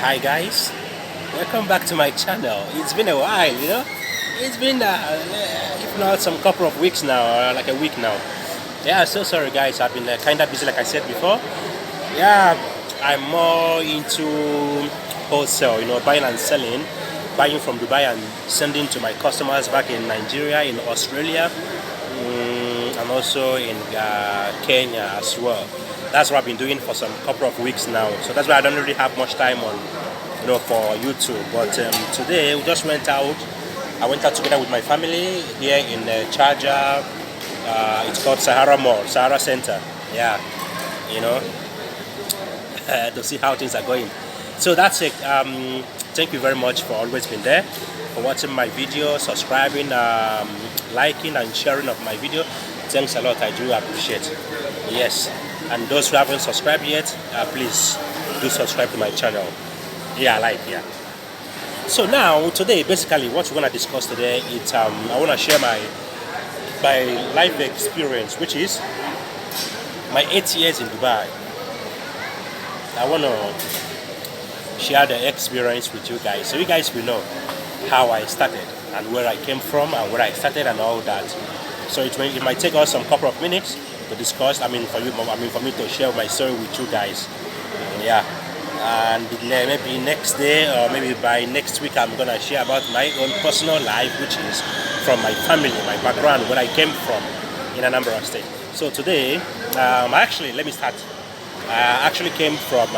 Hi guys, welcome back to my channel. It's been a while, It's been, if not some couple of weeks now, or like a week now. Yeah, so sorry guys, I've been kind of busy like I said before. Yeah, I'm more into wholesale, buying and selling, buying from Dubai and sending to my customers back in Nigeria, in Australia, and also in Kenya as well. That's what I've been doing for some couple of weeks now. So that's why I don't really have much time on, for YouTube. But today we just went out. I went out together with my family here in Charger. It's called Sahara Mall, Sahara Center. Yeah, you know, to see how things are going. So that's it. Thank you very much for always being there, for watching my video, subscribing, liking and sharing of my video. Thanks a lot. I do appreciate. Yes, and those who haven't subscribed yet, please do subscribe to my channel. Yeah. So now today, basically, what we're gonna discuss today is I wanna share my life experience, which is my 8 years in Dubai. I wanna share the experience with you guys, so you guys will know how I started and where I came from and where I started and all that. So it might take us some couple of minutes to discuss. For me to share my story with you guys. Yeah, and maybe next day or maybe by next week I'm gonna share about my own personal life, which is from my family, my background, where I came from in Anambra State. So today, actually, let me start. I actually came from.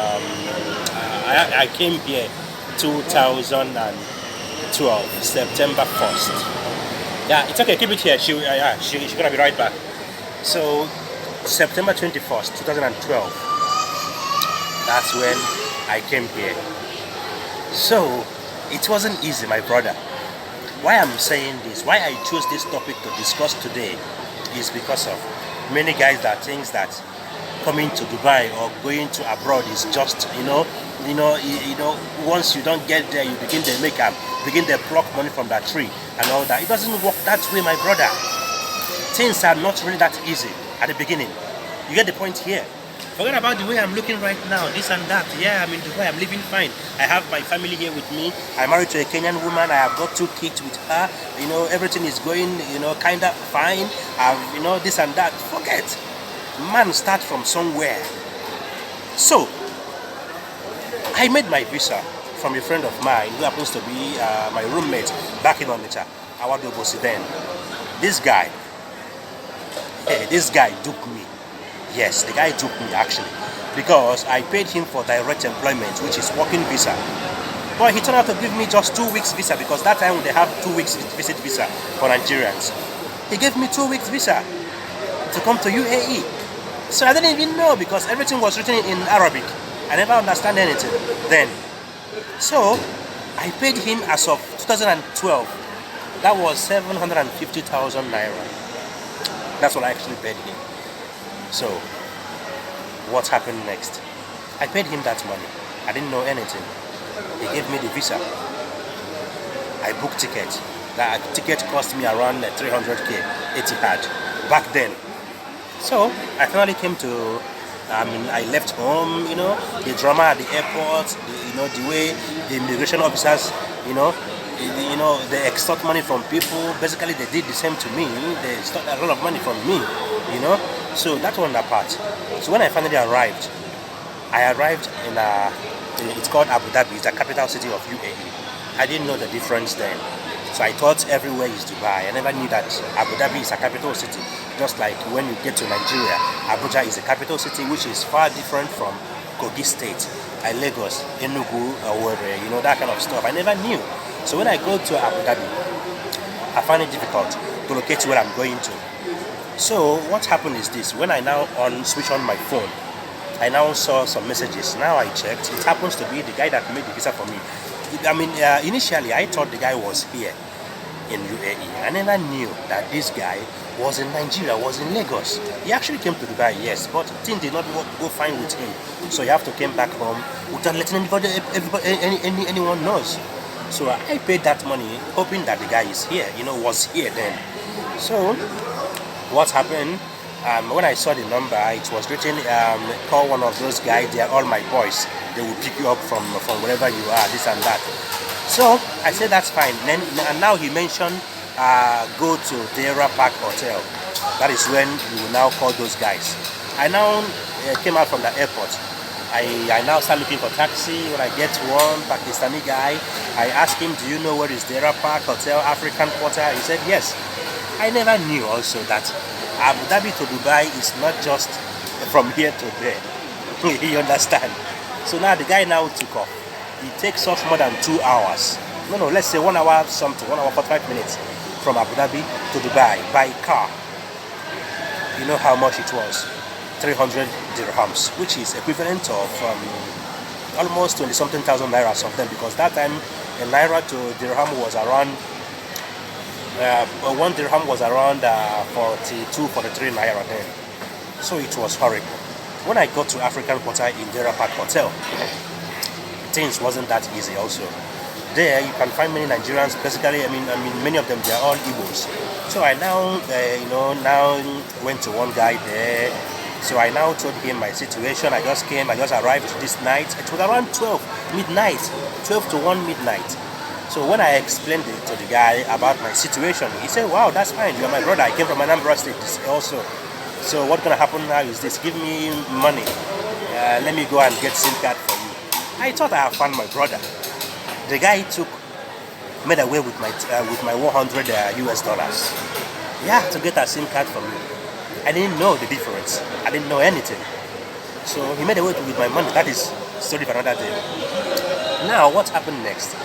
I came here 2012, September 1st. Yeah, it's okay. Keep it here. She's gonna be right back. So September 21st, 2012. That's when I came here. So it wasn't easy, my brother. Why I'm saying this, why I chose this topic to discuss today, is because of many guys that thinks that coming to Dubai or going to abroad is just, once you don't get there, you begin to pluck money from that tree and all that. It doesn't work that way, my brother. Things are not really that easy at the beginning. You get the point here. Forget about the way I'm looking right now, this and that. Yeah, I'm in Dubai, I'm living fine. I have my family here with me. I'm married to a Kenyan woman. I have got 2 kids with her. Everything is going, kind of fine. This and that. Forget. Man, start from somewhere. So, I made my visa from a friend of mine who happens to be my roommate back in Onitsha, Awado Bosiden. This guy duped me. Yes, the guy duped me actually, because I paid him for direct employment, which is working visa. But he turned out to give me just 2 weeks visa, because that time they have 2 weeks visit visa for Nigerians. He gave me 2 weeks visa to come to UAE. So I didn't even know, because everything was written in Arabic. I never understand anything then. So I paid him as of 2012. That was 750,000 naira. That's what I actually paid him. So what happened next? I paid him that money. I didn't know anything. He gave me the visa. I booked ticket. That ticket cost me around 300k Etihad back then. So I finally came to. I left home. The drama at the airport. The way the immigration officers, they extort money from people. Basically, they did the same to me. They extort a lot of money from me. So that one apart. So when I finally arrived, in it's called Abu Dhabi. It's the capital city of UAE. I didn't know the difference then. So I thought everywhere is Dubai. I never knew that Abu Dhabi is a capital city. Just like when you get to Nigeria, Abuja is a capital city, which is far different from Kogi State, Lagos, Enugu, or that kind of stuff. I never knew. So when I go to Abu Dhabi, I find it difficult to locate where I'm going to. So what happened is this: when I now switch on my phone, I now saw some messages. Now I checked. It happens to be the guy that made the visa for me. Initially I thought the guy was here in UAE. I never knew that this guy was in Nigeria, was in Lagos. He actually came to Dubai, yes, but things did not go fine with him. So he have to come back home without letting anyone knows. So I paid that money, hoping that the guy is here, was here then. So what happened? When I saw the number, it was written, call one of those guys, they are all my boys. they will pick you up from wherever you are, this and that. So I said that's fine. And now he mentioned go to Deira Park Hotel. That is when you will now call those guys. I now came out from the airport. I now start looking for taxi. When I get to one Pakistani guy, I asked him, do you know where is Deira Park Hotel, African Quarter? He said yes. I never knew also that Abu Dhabi to Dubai is not just from here to there. You understand? So now the guy now took off. It takes us more than 2 hours. No, let's say 1 hour something, 1 hour 45 minutes from Abu Dhabi to Dubai by car. You know how much it was? 300 dirhams, which is equivalent of almost 20-something thousand naira of them, because that time a naira to dirham was around 1 dirham was around 43 naira then. So it was horrible. When I got to African Quarter in Deira Park Hotel, things wasn't that easy also. There you can find many Nigerians. Basically, I mean many of them, they are all Igbos. So I now now went to one guy there. So I now told him my situation. I just arrived this night. It was around 12 midnight, 12 to 1 midnight. So when I explained it to the guy about my situation, he said, wow, that's fine. You're my brother. I came from Anambra State also. So what's gonna happen now is this: give me money. Let me go and get SIM card for you. I thought I had found my brother. The guy made away with my 100 US dollars. Yeah, to get a SIM card for me. I didn't know the difference. I didn't know anything. So he made away with my money. That is story for another day. Now what happened next?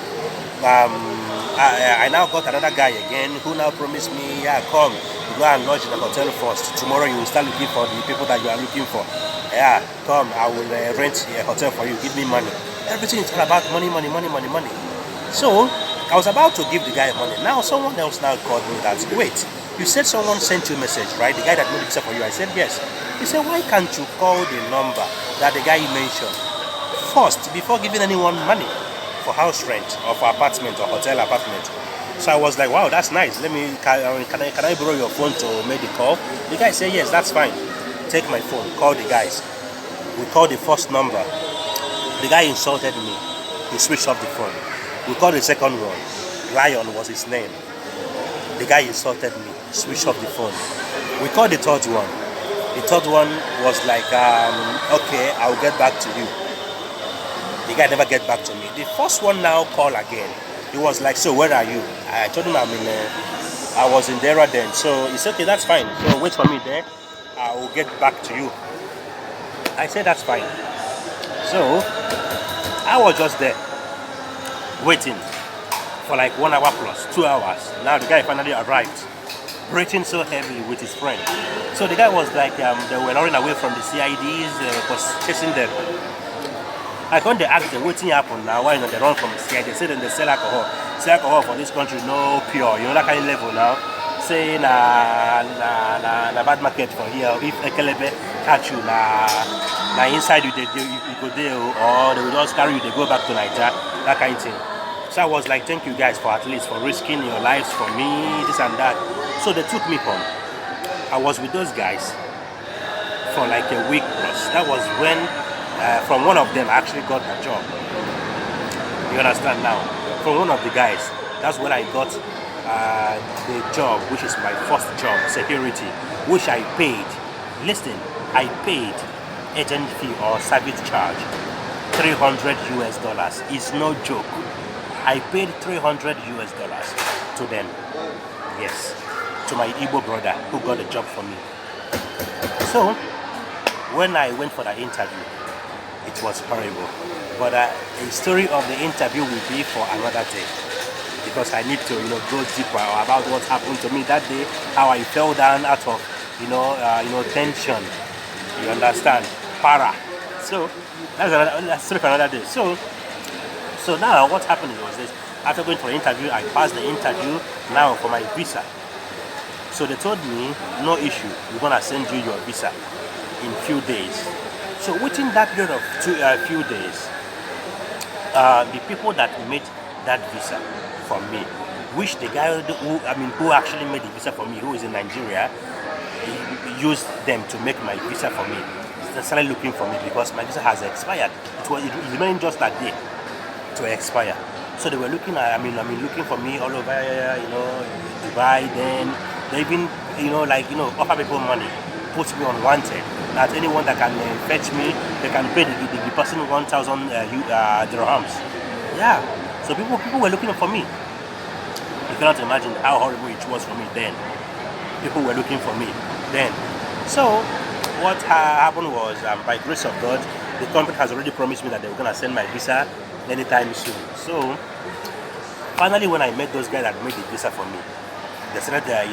I now got another guy again who now promised me, yeah, come, go and lodge in the hotel first. Tomorrow you will start looking for the people that you are looking for. Yeah, come, I will rent a hotel for you. Give me money. Everything is all about money. So I was about to give the guy money. Now someone else now called me that, wait, you said someone sent you a message, right? The guy that made it for you. I said yes. He said, why can't you call the number that the guy mentioned first before giving anyone money for house rent or for apartment or hotel apartment? So I was like, wow, that's nice. Can I borrow your phone to make the call? The guy said, yes, that's fine. Take my phone, call the guys. We called the first number. The guy insulted me. He switched off the phone. We called the second one. Lion was his name. The guy insulted me, switched off the phone. We called the third one. The third one was like, okay, I'll get back to you. The guy never get back to me. The first one now called again. He was like, so where are you? I told him I was in Deira then. So he said, okay, that's fine. So wait for me there. I will get back to you. I said, that's fine. So I was just there waiting for like 1 hour plus 2 hours. Now the guy finally arrived, breathing so heavy with his friend. So the guy was like, they were running away from the CIDs, was chasing them. I when they asked them what's happened now, why they run from the CID? They said they sell alcohol. Sell alcohol for this country, no pure. You know that kind of level now. Say na bad market for here. If Ekelebe catch you na inside you go there, or they will just carry you, they go back to Nigeria, that kind of thing. So I was like, thank you guys for at least for risking your lives for me, this and that. So they took me home. I was with those guys for like a week plus. That was when from one of them I actually got the job. You understand now? From one of the guys, that's when I got the job, which is my first job, security, which I paid. Listen, I paid agent fee or service charge, 300 US dollars. It's no joke. I paid 300 US dollars to them. Yes, to my Igbo brother who got the job for me. So when I went for the interview, it was horrible. But the story of the interview will be for another day, because I need to go deeper about what happened to me that day, how I fell down out of tension. You understand? Para. So that's story for another day. So now what happened was this: after going for the interview, I passed the interview. Now for my visa. So they told me, no issue, we're gonna send you your visa in few days. So within that period of few days, the people that made that visa for me, which the guy who actually made the visa for me, who is in Nigeria, he used them to make my visa for me. they started looking for me because my visa has expired. It remained just that day to expire. So they were looking at, looking for me all over, Dubai. Then they even, offer people money, put me on wanted. That anyone that can fetch me, they can pay the person 1,000 dirhams. Yeah. So people were looking for me. You cannot imagine how horrible it was for me then. People were looking for me then. So what happened was, by grace of God, the company has already promised me that they were gonna send my visa anytime soon. So finally, when I met those guys that made the visa for me, they said that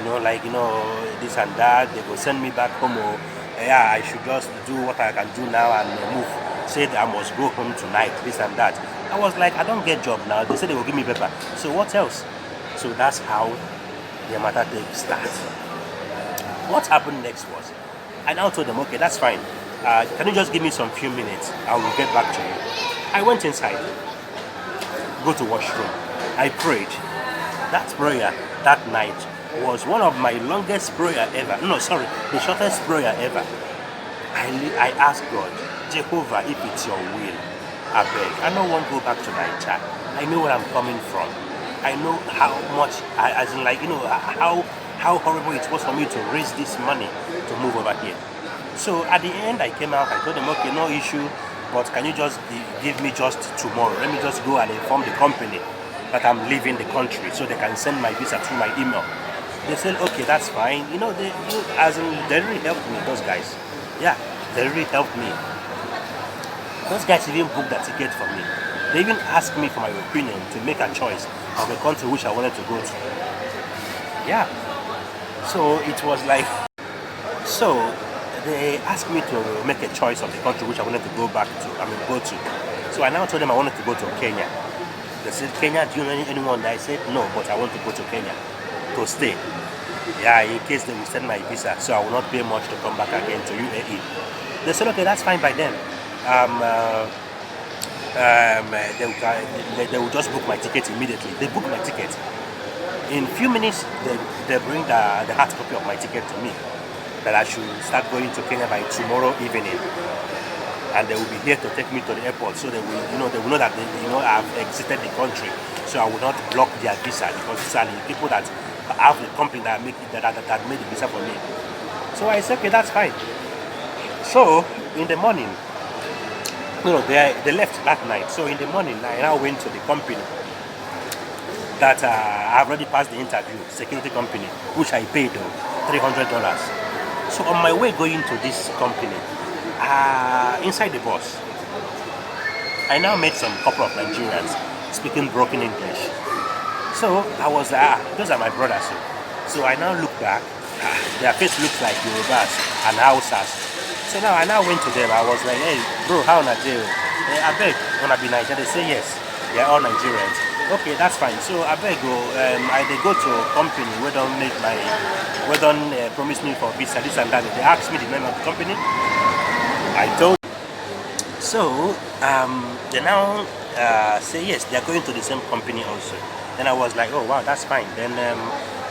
this and that, they will send me back home. Or yeah, I should just do what I can do now and move. Said I must go home tonight, this and that. I was like, I don't get job now. They said they will give me paper. So what else? So that's how the matter starts. What happened next was, I now told them, okay, that's fine. Can you just give me some few minutes? I will get back to you. I went inside, go to washroom. I prayed. That prayer that night was one of my longest prayer ever. No, sorry, the shortest prayer ever. I asked God, Jehovah, if it's your will, I beg. I don't want to go back to Nigeria. I know where I'm coming from. I know how much, how horrible it was for me to raise this money to move over here. So at the end, I came out. I told them, okay, no issue, but can you just give me just tomorrow? Let me just go and inform the company that I'm leaving the country so they can send my visa through my email. They said, okay, that's fine. They really helped me, those guys. Yeah, they really helped me. Those guys even booked that ticket for me. They even asked me for my opinion to make a choice of the country which I wanted to go to. Yeah. So it was like, so they asked me to make a choice of the country which I wanted to go to. So I now told them I wanted to go to Kenya. They said, Kenya, do you know anyone there? I said, no, but I want to go to Kenya to stay. Yeah, in case they will send my visa, so I will not pay much to come back again to UAE. They said, okay, that's fine by them. They will just book my ticket immediately. They booked my ticket. In a few minutes, they bring the hard copy of my ticket to me, that I should start going to Kenya by tomorrow evening. And they will be here to take me to the airport, so they will know that I've exited the country, so I will not block their visa, because these are the people that have the company that made the visa for me. So I said, okay, that's fine. So in the morning, they left that night. So in the morning, I now went to the company that I've already passed the interview, security company, which I paid $300. So on my way going to this company, inside the bus, I now met some couple of Nigerians speaking broken English. So I was, those are my brothers. So I now look back, their face looks like Yorubas and Hausas. So now I went to them. I was like, hey, bro, how na do? I beg, wanna be Nigerian? They say yes, they're all Nigerians. Okay, that's fine. So I beg, they go to a company where don't promise me for visa, this and that. They asked me the name of the company. I told. So they now say yes, they're going to the same company also. Then I was like, oh wow, that's fine. Then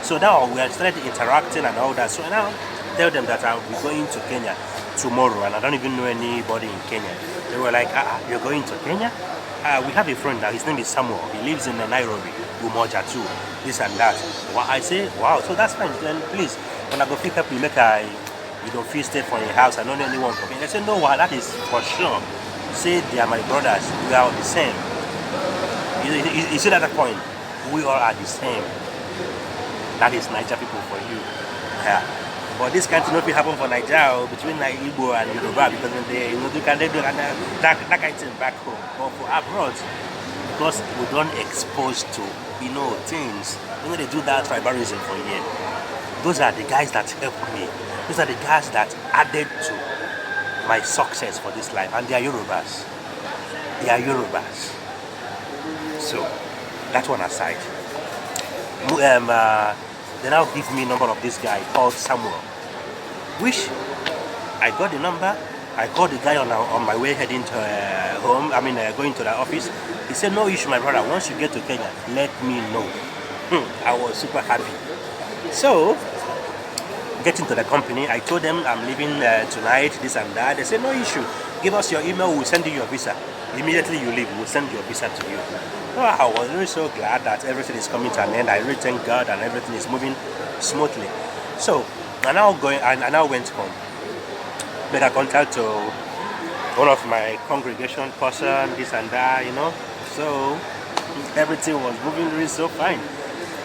so now we started interacting and all that. So now tell them that I'll be going to Kenya tomorrow, and I don't even know anybody in Kenya. They were like, you're going to Kenya? We have a friend now, his name is Samuel. He lives in Nairobi, Umoja too, this and that. Well, I say, wow, so that's fine. Then please, when I go pick up, you make a fee stay for your house. I don't know anyone from Kenya. They say, no, wow, that is for sure. Say they are my brothers. We are the same. You see at that point, we all are the same. That is Niger people for you. Yeah. But this can't not be happen for Nigeria between Igbo and Yoruba, because when they do that kind of thing back home. But for abroad, because we don't expose to things, they do that tribalism for here. Those are the guys that helped me. Those are the guys that added to my success for this life, and they are Yorubas. They are Yorubas. So that one aside. They now give me a number of this guy called Samuel, which I got the number. I called the guy on my way heading to home. Going to the office. He said, no issue, my brother. Once you get to Kenya, let me know. I was super happy. So getting to the company, I told them I'm leaving tonight, this and that. They said, no issue. Give us your email, we'll send you your visa. Immediately you leave, we'll send your visa to you. Oh, I was really so glad that everything is coming to an end. I really thank God and everything is moving smoothly. So, I now went home. Made a contact to one of my congregation person, this and that, So, everything was moving really so fine.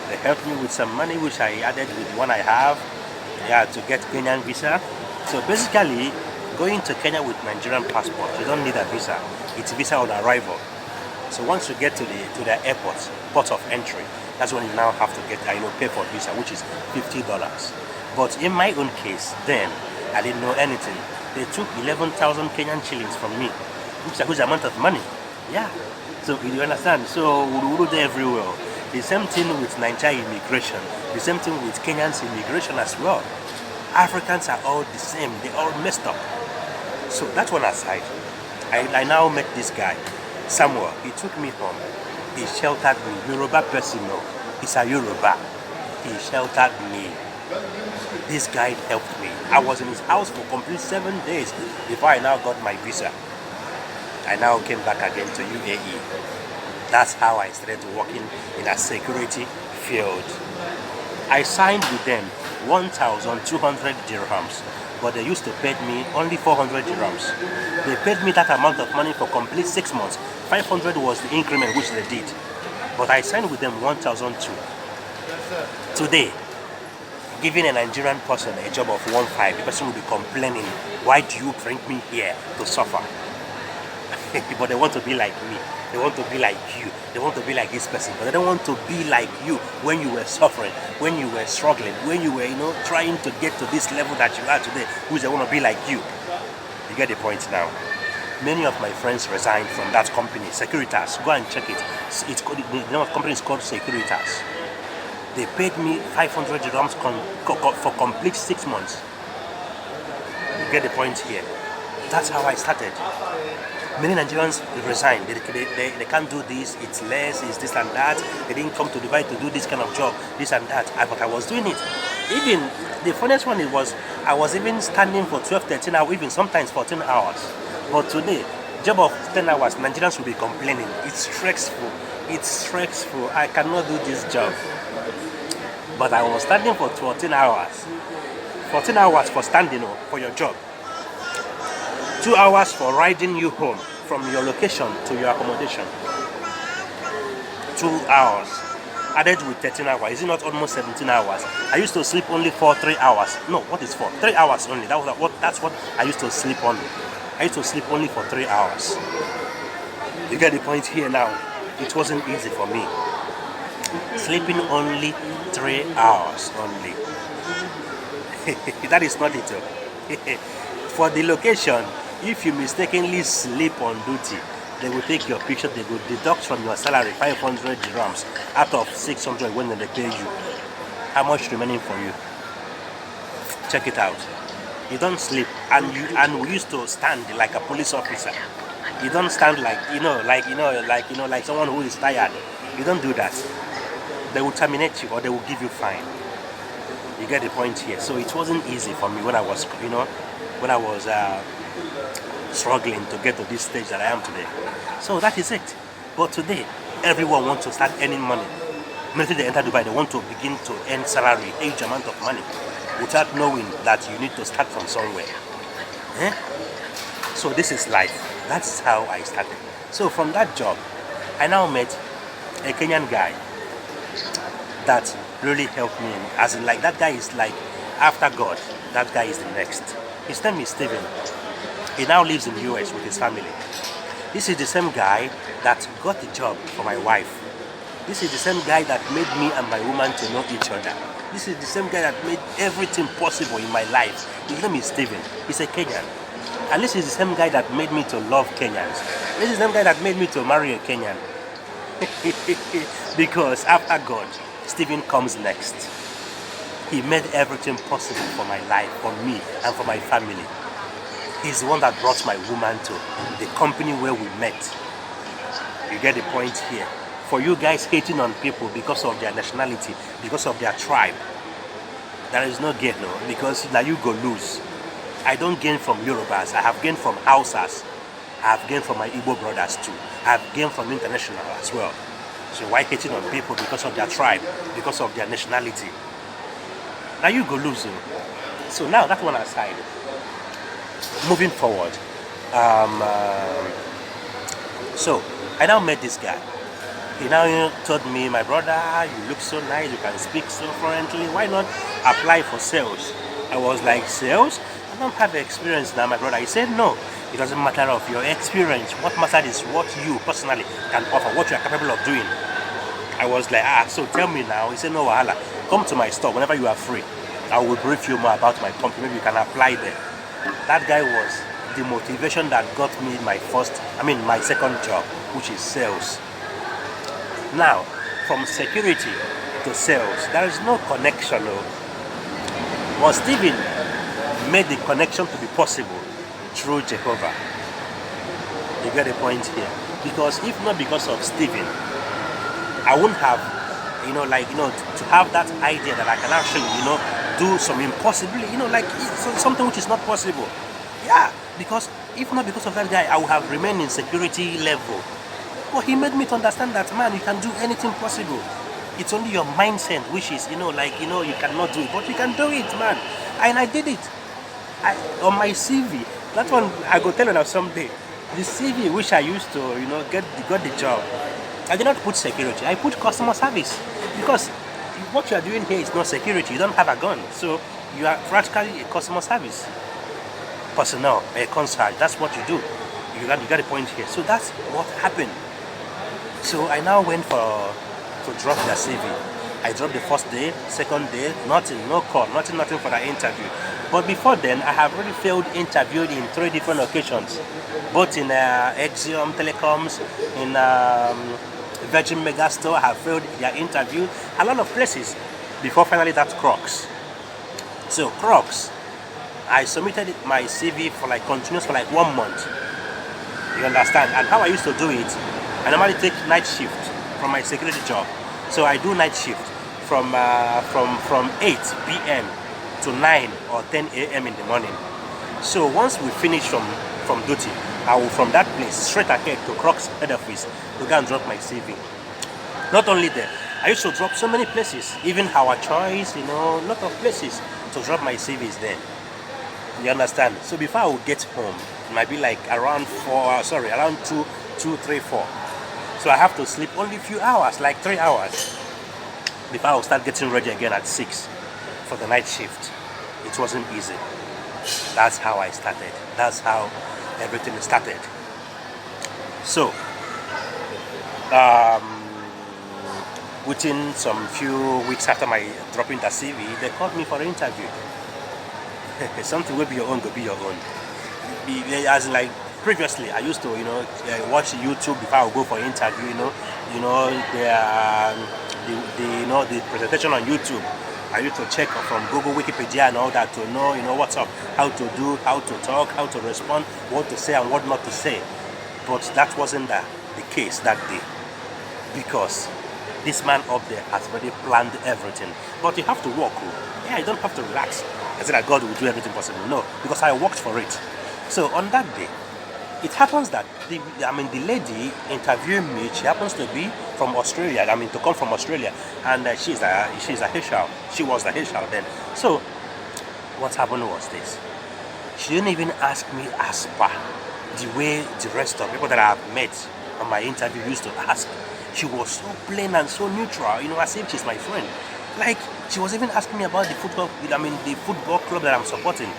They helped me with some money, which I added with one I have, to get Kenyan visa. So basically, going to Kenya with Nigerian passport, you don't need a visa. It's visa on arrival. So once you get to the airport, port of entry, that's when you now have to pay for visa, which is $50. But in my own case, then I didn't know anything. They took 11,000 Kenyan shillings from me, which is a good amount of money. Yeah. So you understand? So we do everywhere. The same thing with Nigeria immigration. The same thing with Kenyans immigration as well. Africans are all the same. They all messed up. So that one aside, I now met this guy, Samuel. He took me home. He sheltered me. Yoruba person, no. He's a Yoruba. He sheltered me. This guy helped me. I was in his house for complete 7 days before I now got my visa. I now came back again to UAE. That's how I started working in a security field. I signed with them 1,200 dirhams, but they used to pay me only 400 dirhams. They paid me that amount of money for complete 6 months. 500 was the increment which they did. But I signed with them 1,200. Today, giving a Nigerian person a job of 1,500, the person will be complaining, why do you bring me here to suffer? But they want to be like me. They want to be like you. They want to be like this person. But they don't want to be like you when you were suffering, when you were struggling, when you were, trying to get to this level that you are today, which they want to be like you. You get the point now. Many of my friends resigned from that company, Securitas. Go and check it. The name of the company is called Securitas. They paid me 500 dirhams for complete 6 months. You get the point here. That's how I started. Many Nigerians resign. They can't do this, it's less, it's this and that. They didn't come to Dubai to do this kind of job, this and that. But I was doing it. Even the funniest one was I was even standing for 12, 13 hours, even sometimes 14 hours. But today, job of 10 hours, Nigerians will be complaining. It's stressful. It's stressful. I cannot do this job. But I was standing for 14 hours. 14 hours for standing for your job. 2 hours for riding you home from your location to your accommodation. 2 hours. Added with 13 hours. Is it not almost 17 hours? I used to sleep only for 3 hours. No, what is 4? 3 hours only. That's what I used to sleep on. I used to sleep only for 3 hours. You get the point here now. It wasn't easy for me. Sleeping only 3 hours only. That is not it. For the location, if you mistakenly sleep on duty, they will take your picture, they will deduct from your salary 500 dirhams out of 600 when they pay you. How much remaining for you? Check it out. You don't sleep, and we used to stand like a police officer. You don't stand like someone who is tired. You don't do that. They will terminate you or they will give you fine. You get the point here. So it wasn't easy for me when I was, struggling to get to this stage that I am today. So that is it. But today, everyone wants to start earning money. Immediately they enter Dubai, they want to begin to earn salary, huge amount of money, without knowing that you need to start from somewhere. So this is life. That's how I started. So from that job, I now met a Kenyan guy that really helped me. As in, like, that guy is like, after God, that guy is the next. His name is Steven. He now lives in the US with his family. This is the same guy that got the job for my wife. This is the same guy that made me and my woman to know each other. This is the same guy that made everything possible in my life. His name is Steven. He's a Kenyan. And this is the same guy that made me to love Kenyans. This is the same guy that made me to marry a Kenyan. Because after God, Steven comes next. He made everything possible for my life, for me, and for my family. He's the one that brought my woman to the company where we met. You get the point here. For you guys hating on people because of their nationality, because of their tribe, There is no gain, no, because now you go lose. I don't gain from Yorubas. I have gained from Hausas. I have gained from my Igbo brothers too. I have gained from international as well. So why hating on people because of their tribe, because of their nationality? Now you go lose. So now that one aside, moving forward. So I now met this guy. He now told me, my brother, you look so nice, you can speak so fluently. Why not apply for sales? I was like, sales? I don't have experience now, my brother. He said, no, it doesn't matter of your experience. What matters is what you personally can offer, what you are capable of doing. I was like, so tell me now. He said, no, wahala. Come to my store whenever you are free. I will brief you more about my company. Maybe you can apply there. That guy was the motivation that got me my second job, which is sales. Now, from security to sales, there is no connection. But Stephen made the connection to be possible through Jehovah. You get the point here. Because if not because of Stephen, I wouldn't have, to have that idea that I can actually, do some impossible, something which is not possible. Yeah, because if not because of that guy, I would have remained in security level. But he made me to understand that, man, you can do anything possible. It's only your mindset, which is, you cannot do it, but you can do it, man. And I did it. On my CV, that one, I go tell you now someday, the CV which I used to, got the job, I did not put security, I put customer service. Because what you are doing here is not security, you don't have a gun. So you are practically a customer service personnel, a concierge. That's what you do. You got the point here. So that's what happened. So I now went to drop the CV. I dropped the first day, second day, nothing, no call, nothing for the interview. But before then, I have already failed interviewed in 3 different occasions, both in Axiom Telecoms, in Virgin Megastore. I have failed their interview, a lot of places, before finally that Crocs. So Crocs, I submitted my CV for continuous for 1 month. You understand? And how I used to do it, I normally take night shift from my security job. So I do night shift from 8 p.m. to 9 or 10 a.m. in the morning. So once we finish from duty, I will from that place straight ahead to Crocs head office to go and drop my CV. Not only there, I used to drop so many places, even Our Choice, a lot of places to drop my CVs there. You understand? So before I would get home, it might be around 2, 3, 4. So I have to sleep only a few hours, 3 hours, before I will start getting ready again at 6 for the night shift. It wasn't easy. That's how I started. That's how everything started. So, within some few weeks after my dropping the CV, they called me for an interview. Something will be your own, go be your own. As previously, I used to, watch YouTube before I would go for interview. The presentation on YouTube. I used to check from Google, Wikipedia, and all that to know, what's up, how to do, how to talk, how to respond, what to say and what not to say. But that wasn't the case that day, because this man up there has already planned everything. But you have to work. Yeah, you don't have to relax. I said that God will do everything possible. No, because I worked for it. So on that day, it happens that the lady interviewing me, she happens to be from Australia. To come from Australia, and she's a HR. She was a HR then. So what happened was this: she didn't even ask me as per the way the rest of people that I have met on my interview used to ask. She was so plain and so neutral, as if she's my friend. She was even asking me about the football club that I'm supporting.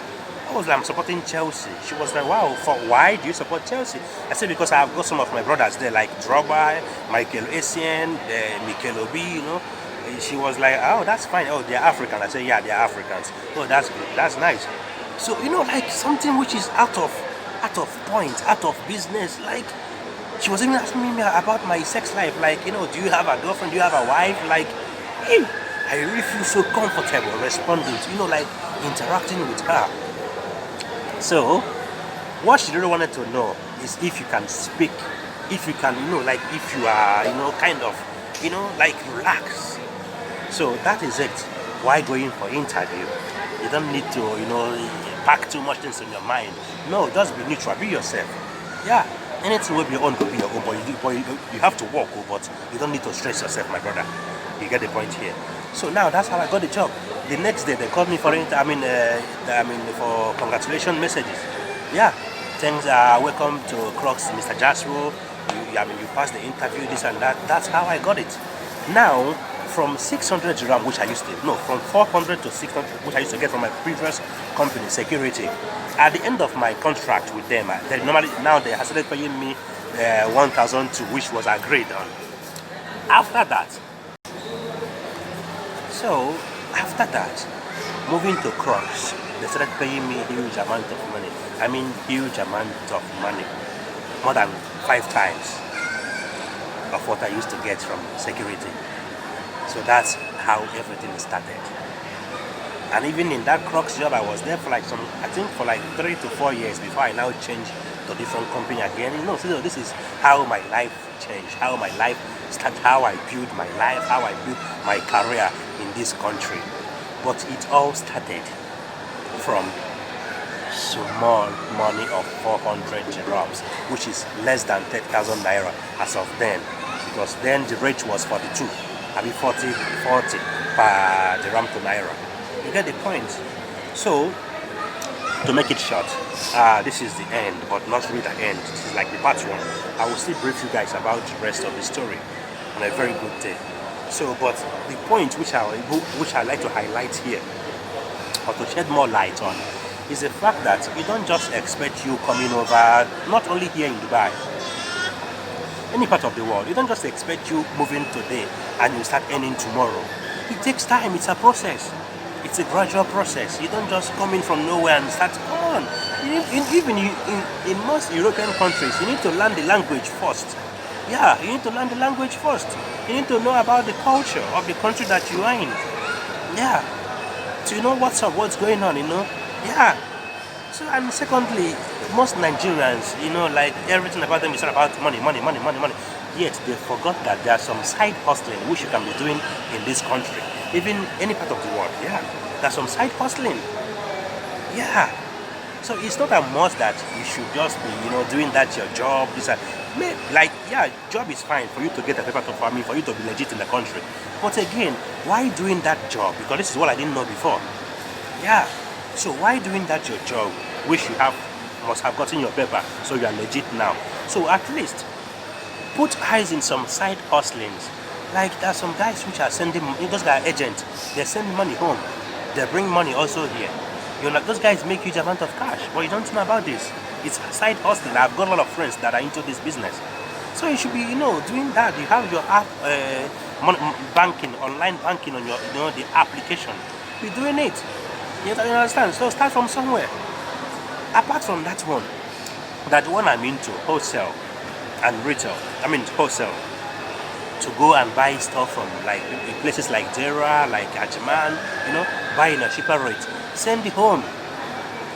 I was I'm supporting Chelsea. She was like, wow, why do you support Chelsea? I said, because I've got some of my brothers there, like Drogba, Michael Essien, Mikel Obi, She was like, oh, that's fine. Oh, they're African. I said, yeah, they're Africans. Oh, that's good. That's nice. So, something which is out of point, out of business. She was even asking me about my sex life. Do you have a girlfriend? Do you have a wife? Hey, I really feel so comfortable responding to, interacting with her. So, what she really wanted to know is if you can speak, if you can, if you are, kind of, relax. So that is it. Why going for interview? You don't need to, pack too much things in your mind. No, just be neutral, be yourself. Yeah, anything will be your own could be your own, but you have to work, but you don't need to stress yourself, my brother. You get the point here. So now that's how I got the job. The next day they called me for for congratulation messages. Yeah, thanks. Welcome to Crocs, Mr. Jaswo. You passed the interview, this and that. That's how I got it. Now, from 600 dirham, which I used to, no, from 400 to 600, which I used to get from my previous company, security. At the end of my contract with them, they have started paying me 1,002, which was agreed on. After that, moving to Crocs, they started paying me huge amount of money. I mean, huge amount of money, more than 5 times of what I used to get from security. So that's how everything started. And even in that Crocs job, I was there for like 3 to 4 years before I now changed to different company again. So this is how my life changed, how my life started, how I built my life, how I built my career in this country. But it all started from small money of 400 dirhams, which is less than 10,000 naira as of then, because then the rate was 42. 40 per dirham to naira. You get the point? So, to make it short, this is the end, but not really the end. This is like the part 1. I will still brief you guys about the rest of the story on a very good day. So, but the point which I like to highlight here, or to shed more light on, is the fact that you don't just expect you coming over, not only here in Dubai, any part of the world. You don't just expect you moving today and you start earning tomorrow. It takes time. It's a process. It's a gradual process. You don't just come in from nowhere and start. Come on. In most European countries, you need to learn the language first. Yeah, you need to learn the language first. You need to know about the culture of the country that you are in. Yeah. So you know what's going on, Yeah. So, and secondly, most Nigerians, like everything about them is all about money. Yet they forgot that there are some side hustling which you can be doing in this country, even any part of the world. Yeah, there's some side hustling. Yeah. So it's not a must that you should just be, doing that your job. Job is fine for you to get a paper to farming, for you to be legit in the country. But again, why doing that job? Because this is what I didn't know before. Yeah. So why doing that your job, which you must have gotten your paper, so you are legit now. So at least put eyes in some side hustlings. Like there are some guys which are sending, those guys are agents, they send money home, they bring money also here. Those guys make huge amount of cash, but you don't know about this. It's side hustling. I've got a lot of friends that are into this business. So you should be, doing that. You have your app, banking, online banking on your, the application. Be doing it. You understand? So start from somewhere. Apart from that one I'm into, wholesale and retail. I mean wholesale. To go and buy stuff from like places like Zara, like Ajman, buy in a cheaper rate. Send it home.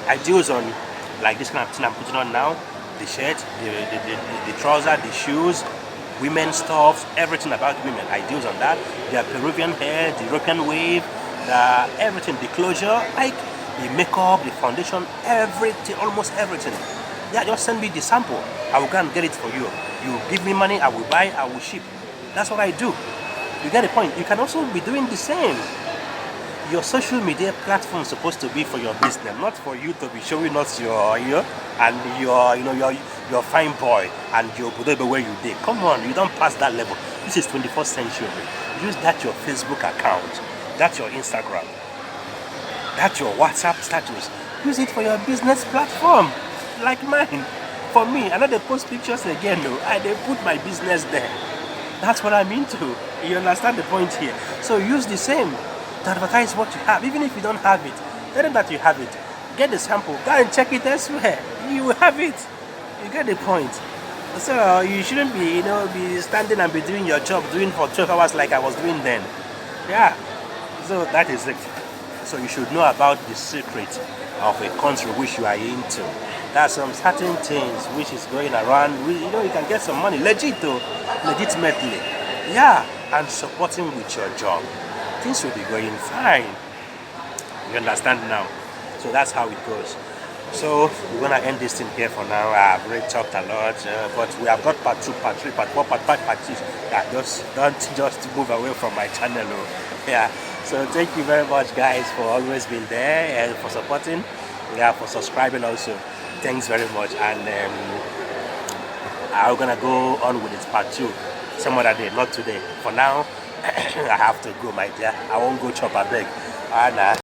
I deals on like this kind of thing I'm putting on now. The shirt, the trouser, the shoes, women's stuff, everything about women. I deals on that. Their Peruvian hair, the European wave, everything, the closure, like the makeup, the foundation, everything, almost everything. Yeah, just send me the sample. I will go and get it for you. You give me money, I will buy, I will ship. That's what I do. You get the point. You can also be doing the same. Your social media platform is supposed to be for your business, not for you to be showing us your fine boy and your whatever where you did. Come on, you don't pass that level. This is 21st century. Use that your Facebook account. That's your Instagram. That's your WhatsApp status. Use it for your business platform, like mine. For me, I know they post pictures again, though. They put my business there. That's what I'm into. You understand the point here? So use the same to advertise what you have, even if you don't have it. Tell them that you have it. Get the sample. Go and check it elsewhere. You will have it. You get the point. So you shouldn't be, be standing and be doing your job, doing for 12 hours like I was doing then. Yeah. So that is it. So you should know about the secret of a country which you are into. There are some certain things which is going around. You can get some money legitimately. Yeah, and supporting with your job. things will be going fine. You understand now? So that's how it goes. So we're gonna end this thing here for now. I've already talked a lot, but we have got part 2, part 3, part 4, part 5, part 6. Yeah, don't just move away from my channel. Oh. Yeah. So thank you very much, guys, for always being there and for supporting. Yeah, for subscribing also. Thanks very much. And I'm gonna go on with this part 2 some other day, not today. For now, I have to go, my dear. I won't go chop a bag.